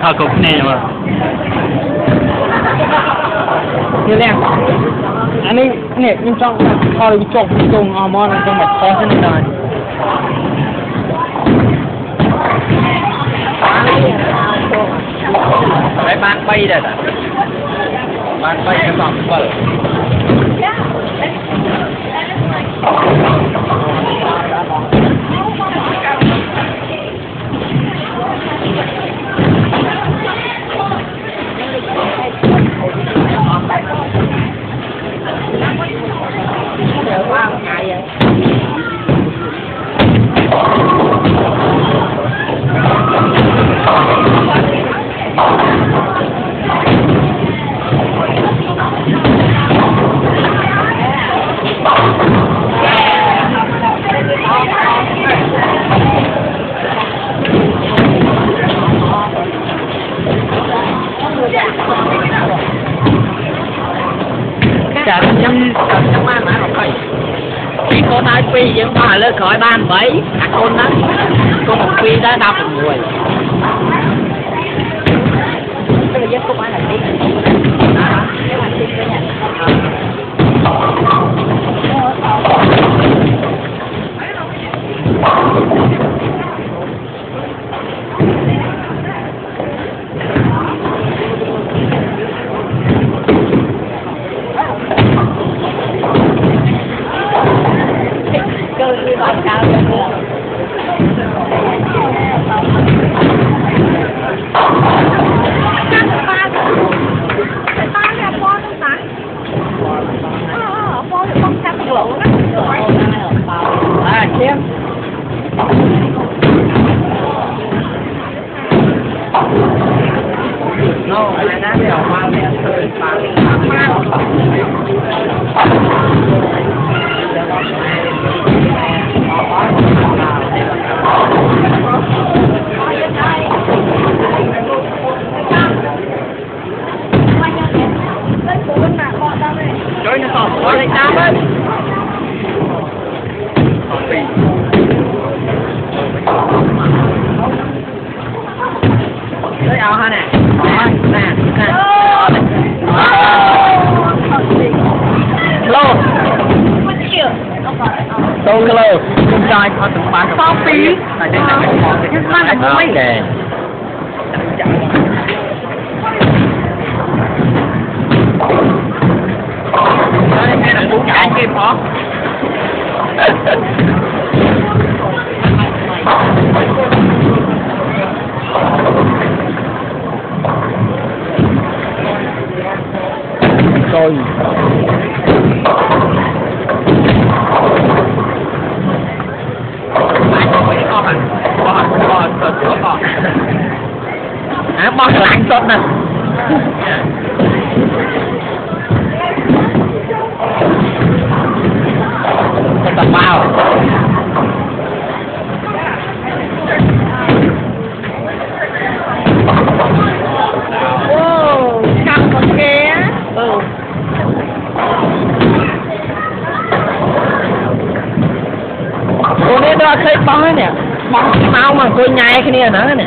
Thôi cục này mà như thế anh ấy nè nhưng trong thôi chọc chung món trong mặt khó thế này đấy bán bay đây bán bay cái phòng bờ cả nhắm ăn mà học phải khi con ai phi vẫn bà lên khỏi ban bảy con đó con một phi đã đập người bây giờ không ai là đi No, I don't know why they are Join us on the right now, lấy ao ha nè nè lô đâu cái lô con trai có từng bán có phí là đây là cái món cái bán là mấy kề đây là đủ chạy kia phó rồi bò lạnh sốt nè tập bao căng con kia cô này đó thấy bóng nè bóng máu mà cô nhai cái này nữa nè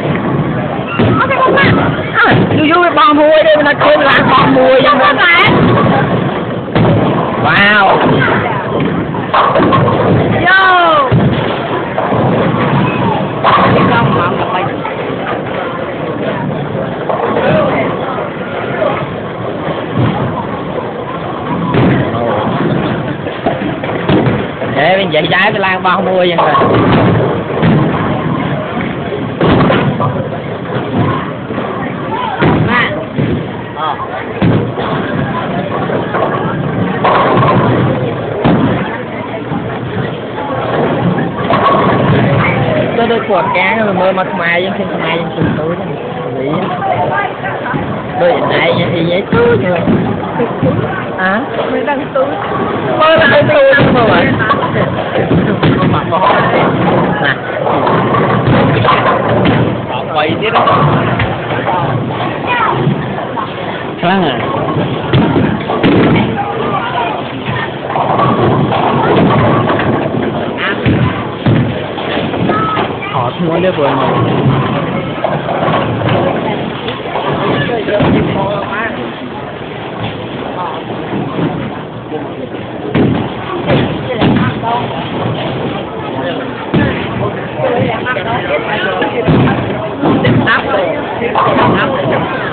vui bong mùi đây mình khơi lại bong mùi vậy mà wow yo để mình dạy trái cái lan bong mùi vậy rồi tôi quạt cá rồi mơ mặt mày vẫn thêm mày vẫn từng túi đó vậy đôi này thì dễ túi rồi hả mới đang túi mơ là đang túi đúng không ạ nè họ quay tiếp đó kháng à họ mua được rồi Đắp rồi.